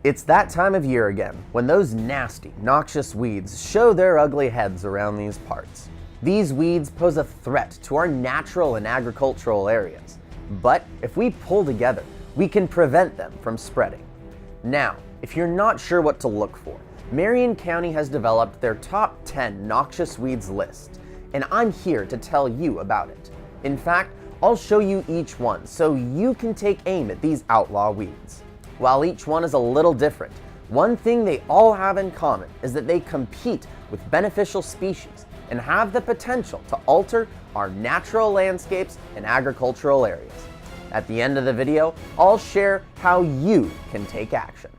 It's that time of year again, when those nasty, noxious weeds show their ugly heads around these parts. These weeds pose a threat to our natural and agricultural areas, but if we pull together, we can prevent them from spreading. Now, if you're not sure what to look for, Marion County has developed their top 10 noxious weeds list, and I'm here to tell you about it. In fact, I'll show you each one so you can take aim at these outlaw weeds. While each one is a little different, one thing they all have in common is that they compete with beneficial species and have the potential to alter our natural landscapes and agricultural areas. At the end of the video, I'll share how you can take action.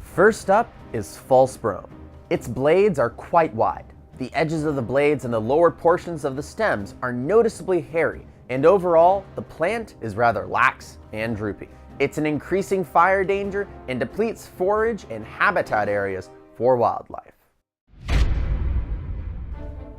First up is false brome. Its blades are quite wide. The edges of the blades and the lower portions of the stems are noticeably hairy, and overall, the plant is rather lax and droopy. It's an increasing fire danger and depletes forage and habitat areas for wildlife.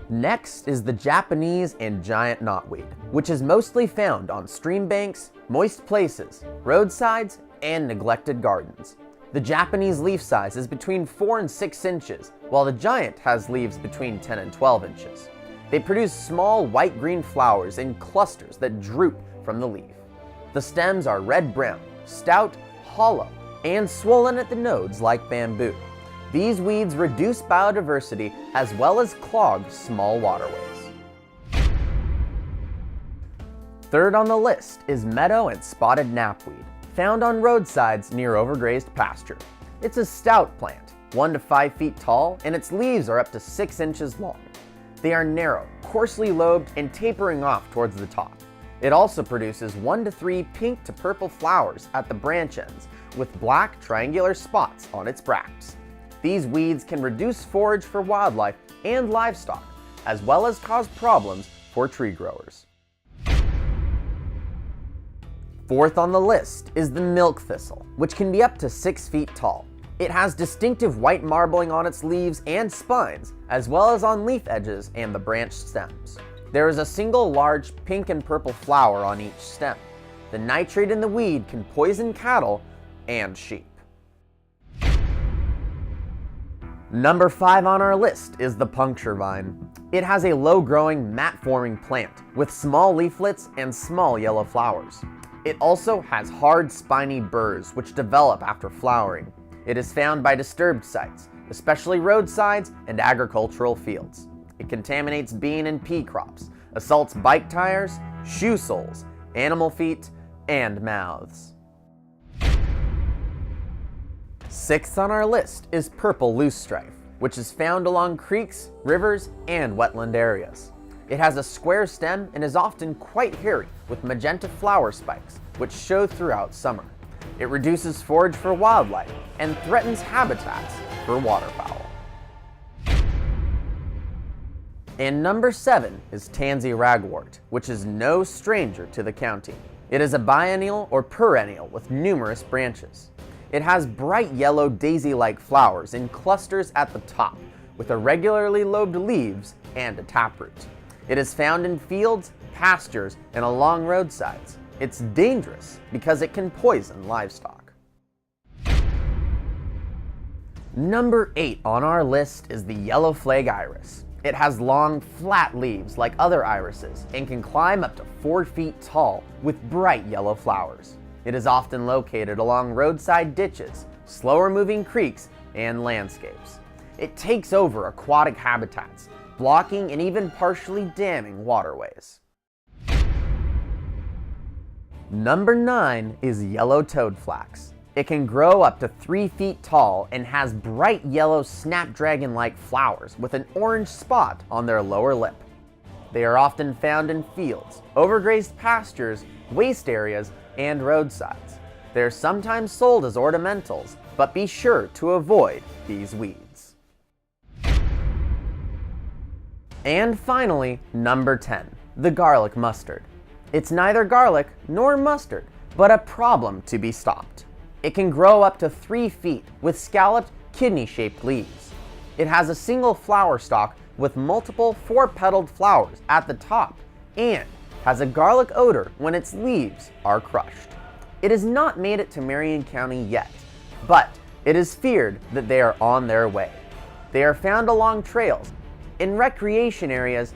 Next is the Japanese and giant knotweed, which is mostly found on stream banks, moist places, roadsides, and neglected gardens. The Japanese leaf size is between 4 and 6 inches, while the giant has leaves between 10 and 12 inches. They produce small white-green flowers in clusters that droop from the leaf. The stems are red-brown, stout, hollow, and swollen at the nodes like bamboo. These weeds reduce biodiversity as well as clog small waterways. Third on the list is meadow and spotted knapweed, found on roadsides near overgrazed pasture. It's a stout plant, 1 to 5 feet tall, and its leaves are up to 6 inches long. They are narrow, coarsely lobed, and tapering off towards the top. It also produces 1 to 3 pink to purple flowers at the branch ends, with black triangular spots on its bracts. These weeds can reduce forage for wildlife and livestock, as well as cause problems for tree growers. Fourth on the list is the milk thistle, which can be up to 6 feet tall. It has distinctive white marbling on its leaves and spines, as well as on leaf edges and the branched stems. There is a single large pink and purple flower on each stem. The nitrate in the weed can poison cattle and sheep. Number 5 on our list is the puncture vine. It has a low-growing, mat-forming plant with small leaflets and small yellow flowers. It also has hard, spiny burrs which develop after flowering. It is found by disturbed sites, especially roadsides and agricultural fields. It contaminates bean and pea crops, assaults bike tires, shoe soles, animal feet, and mouths. Sixth on our list is purple loosestrife, which is found along creeks, rivers, and wetland areas. It has a square stem and is often quite hairy with magenta flower spikes, which show throughout summer. It reduces forage for wildlife and threatens habitats for waterfowl. And number 7 is Tansy Ragwort, which is no stranger to the county. It is a biennial or perennial with numerous branches. It has bright yellow daisy-like flowers in clusters at the top, with irregularly lobed leaves and a taproot. It is found in fields, pastures, and along roadsides. It's dangerous because it can poison livestock. Number 8 on our list is the yellow flag iris. It has long, flat leaves like other irises and can climb up to 4 feet tall with bright yellow flowers. It is often located along roadside ditches, slower-moving creeks, and landscapes. It takes over aquatic habitats, blocking and even partially damming waterways. Number 9 is yellow toadflax. It can grow up to 3 feet tall and has bright yellow snapdragon-like flowers with an orange spot on their lower lip. They are often found in fields, overgrazed pastures, waste areas, and roadsides. They are sometimes sold as ornamentals, but be sure to avoid these weeds. And finally, number 10, the garlic mustard. It's neither garlic nor mustard, but a problem to be stopped. It can grow up to 3 feet with scalloped, kidney-shaped leaves. It has a single flower stalk with multiple 4-petaled flowers at the top and has a garlic odor when its leaves are crushed. It has not made it to Marion County yet, but it is feared that they are on their way. They are found along trails, in recreation areas,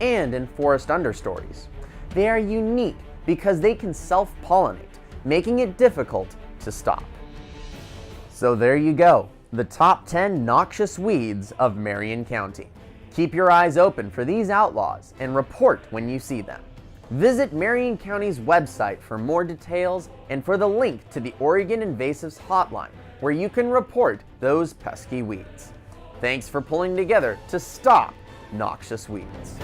and in forest understories. They are unique because they can self-pollinate, making it difficult to stop. So there you go, the top 10 noxious weeds of Marion County. Keep your eyes open for these outlaws and report when you see them. Visit Marion County's website for more details and for the link to the Oregon Invasives Hotline, where you can report those pesky weeds. Thanks for pulling together to stop noxious weeds.